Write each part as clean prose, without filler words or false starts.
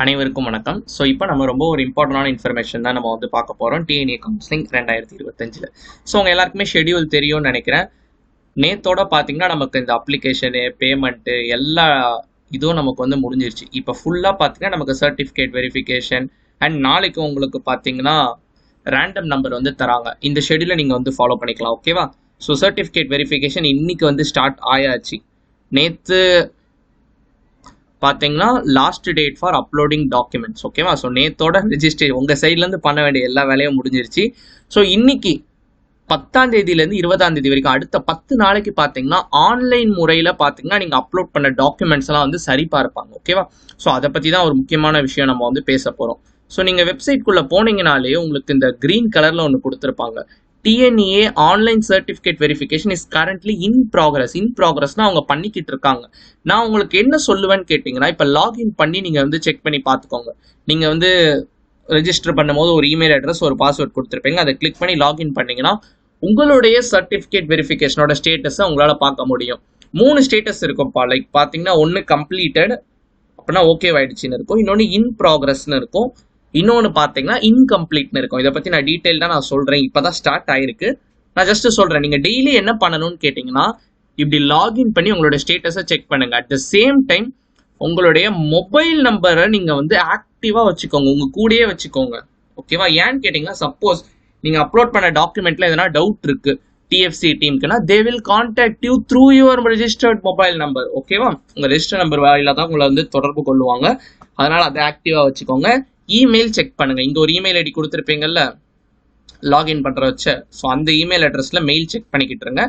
அனைவருக்கும் வணக்கம். ஸோ இப்போ நம்ம ரொம்ப ஒரு இம்பார்ட்டண்டான இன்ஃபர்மேஷன் தான் நம்ம வந்து பார்க்க போகிறோம். DNA counselling 2025. ஸோ உங்கள் எல்லாருக்குமே ஷெடியூல் தெரியும்னு நினைக்கிறேன். நேத்தோட பார்த்தீங்கன்னா நமக்கு இந்த அப்ளிகேஷனு, பேமெண்ட்டு எல்லா இதுவும் நமக்கு வந்து முடிஞ்சிருச்சு. இப்போ ஃபுல்லாக பார்த்தீங்கன்னா நமக்கு சர்டிஃபிகேட் வெரிஃபிகேஷன் அண்ட் நாளைக்கு உங்களுக்கு பார்த்தீங்கன்னா ரேண்டம் நம்பர் வந்து தராங்க. இந்த ஷெடியூலை நீங்கள் வந்து ஃபாலோ பண்ணிக்கலாம். ஓகேவா? ஸோ சர்டிஃபிகேட் வெரிஃபிகேஷன் இன்னைக்கு வந்து ஸ்டார்ட் ஆயாச்சு. நேற்று பார்த்தீங்கன்னா last date for uploading documents. ஓகேவா? ஸோ நேத்தோட ரெஜிஸ்ட்ரேஷன் உங்கள் சைட்லேருந்து பண்ண வேண்டிய எல்லா வேலையும் முடிஞ்சிருச்சு. ஸோ இன்னைக்கு 10ஆம் தேதியிலேருந்து 20ஆம் தேதி வரைக்கும் அடுத்த 10 நாளைக்கு பார்த்தீங்கன்னா ஆன்லைன் முறையில் பார்த்தீங்கன்னா நீங்கள் அப்லோட் பண்ண டாக்குமெண்ட்ஸ் எல்லாம் வந்து சரிபார்ப்பாங்க. ஓகேவா? ஸோ அதை பற்றி தான் ஒரு முக்கியமான விஷயம் நம்ம வந்து பேச போகிறோம். ஸோ நீங்கள் வெப்சைட்குள்ளே போனீங்கனாலே உங்களுக்கு இந்த க்ரீன் கலரில் ஒன்று கொடுத்துருப்பாங்க. DNA online certificate verification is currently in progress. In ப்ராக்ரஸ்னா அவங்க பண்ணிக்கிட்டு இருக்காங்க. நான் உங்களுக்கு என்ன சொல்லுவேன்னு கேட்டிங்கன்னா, இப்போ லாகின் பண்ணி நீங்கள் வந்து செக் பண்ணி பார்த்துக்கோங்க. நீங்கள் வந்து ரெஜிஸ்டர் பண்ணும்போது ஒரு இமெயில் அட்ரஸ், ஒரு பாஸ்வேர்ட் கொடுத்துருப்பீங்க. அதை கிளிக் பண்ணி லாகின் பண்ணிங்கன்னா உங்களுடைய சர்டிஃபிகேட் வெரிஃபிகேஷனோட ஸ்டேட்டஸை உங்களால் பார்க்க முடியும். 3 ஸ்டேட்டஸ் இருக்கும்ப்பா. லைக் பார்த்தீங்கன்னா ஒன்று கம்ப்ளீட்டட் அப்படின்னா ஓகே ஆயிடுச்சுன்னு இருக்கும், இன்னொன்று இன் ப்ராக்ரஸ்ன்னு இருக்கும், இன்னொன்று பார்த்தீங்கன்னா இன்கம்ப்ளீட்னு இருக்கும். இதை பற்றி நான் டீட்டெயில்டாக நான் சொல்கிறேன். இப்போ தான் ஸ்டார்ட் ஆயிருக்கு. நான் ஜஸ்ட் சொல்கிறேன். நீங்கள் டெய்லி என்ன பண்ணணும்னு கேட்டிங்கன்னா, இப்படி லாகின் பண்ணி உங்களோட ஸ்டேட்டஸை செக் பண்ணுங்கள். அட் த சேம் டைம் உங்களுடைய மொபைல் நம்பரை நீங்கள் வந்து ஆக்டிவாக வச்சுக்கோங்க, உங்கள் கூடயே வச்சுக்கோங்க. ஓகேவா? ஏன்னு கேட்டிங்கன்னா, சப்போஸ் நீங்கள் அப்லோட் பண்ண டாக்குமெண்ட்டில் எதனா டவுட் இருக்குது டிஎஃப்சி டீமுக்குன்னா, they will contact you through your registered mobile number. ஓகேவா? உங்கள் ரெஜிஸ்டர் நம்பர் வாயிலாக தான் உங்களை வந்து தொடர்பு கொள்ளுவாங்க. அதனால் அதை ஆக்டிவாக வச்சுக்கோங்க. இமெயில் செக் பண்ணுங்க. இங்க ஒரு இமெயில் ஐடி கொடுத்துருப்பீங்கல்ல லாகின் பண்ற வச்ச, ஸோ அந்த இமெயில் அட்ரஸ்ல மெயில் செக் பண்ணிக்கிட்டு இருங்க.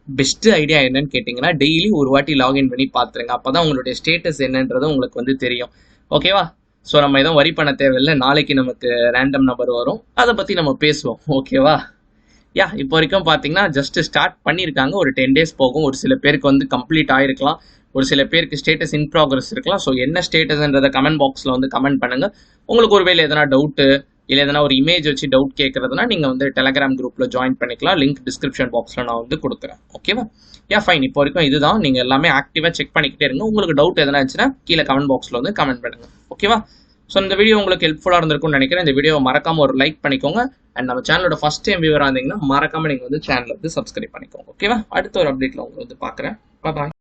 பெஸ்ட் ஐடியா என்னன்னு கேட்டிங்கன்னா, டெய்லி ஒரு வாட்டி லாகின் பண்ணி பார்த்துருங்க. அப்பதான் உங்களுடைய ஸ்டேட்டஸ் என்னன்றது உங்களுக்கு வந்து தெரியும். ஓகேவா? ஸோ நம்ம எதுவும் வரி பண்ண தேவையில்லை. நாளைக்கு நமக்கு ரேண்டம் நம்பர் வரும், அதை பத்தி நம்ம பேசுவோம். ஓகேவா? இப்போ வரைக்கும் பார்த்தீங்கன்னா ஜஸ்ட் ஸ்டார்ட் பண்ணியிருக்காங்க. ஒரு 10 days போகும். ஒரு சில பேருக்கு வந்து கம்ப்ளீட் ஆயிருக்கலாம், ஒரு சில பேருக்கு ஸ்டேட்டஸ் இன் ப்ராக்ரஸ் இருக்கலாம். ஸோ என்ன ஸ்டேட்டஸ்ன்றதை கமெண்ட் பாக்ஸில் வந்து கமெண்ட் பண்ணுங்க. உங்களுக்கு ஒருவேளை எதனா டவுட்டு இல்லை எதனா ஒரு இமேஜ் வச்சு டவுட் கேட்குறதுனா நீங்கள் வந்து டெலகிராம் குரூப்பில் ஜாயின் பண்ணிக்கலாம். லிங்க் டிஸ்கிரிப்ஷன் பாக்ஸில் நான் வந்து கொடுக்குறேன். ஓகேவா? ஃபைன். இப்போ வரைக்கும் இதுதான். நீங்கள் எல்லாமே ஆக்டிவாக செக் பண்ணிக்கிட்டே இருங்க. உங்களுக்கு டவுட் எதனா இருந்துச்சுன்னா கீழே கமெண்ட் பாக்ஸில் வந்து கமெண்ட் பண்ணுங்க. ஓகேவா? ஸோ இந்த வீடியோ உங்களுக்கு ஹெல்ப்ஃபுல்லாக இருந்திருக்கும்னு நினைக்கிறேன். இந்த வீடியோவை மறக்காம ஒரு லைக் பண்ணிக்கோங்க. அண்ட் நம்ம சேனலோட ஃபர்ஸ்ட் டைம் வியூவராக இருந்தீங்கன்னா மறக்காம நீங்கள் வந்து சேனலை வந்து சப்ஸ்கிரைப் பண்ணிக்கோங்க. ஓகேவா? அடுத்த ஒரு அப்டேட்டில் உங்களுக்கு வந்து பார்க்குறேன். பாய்.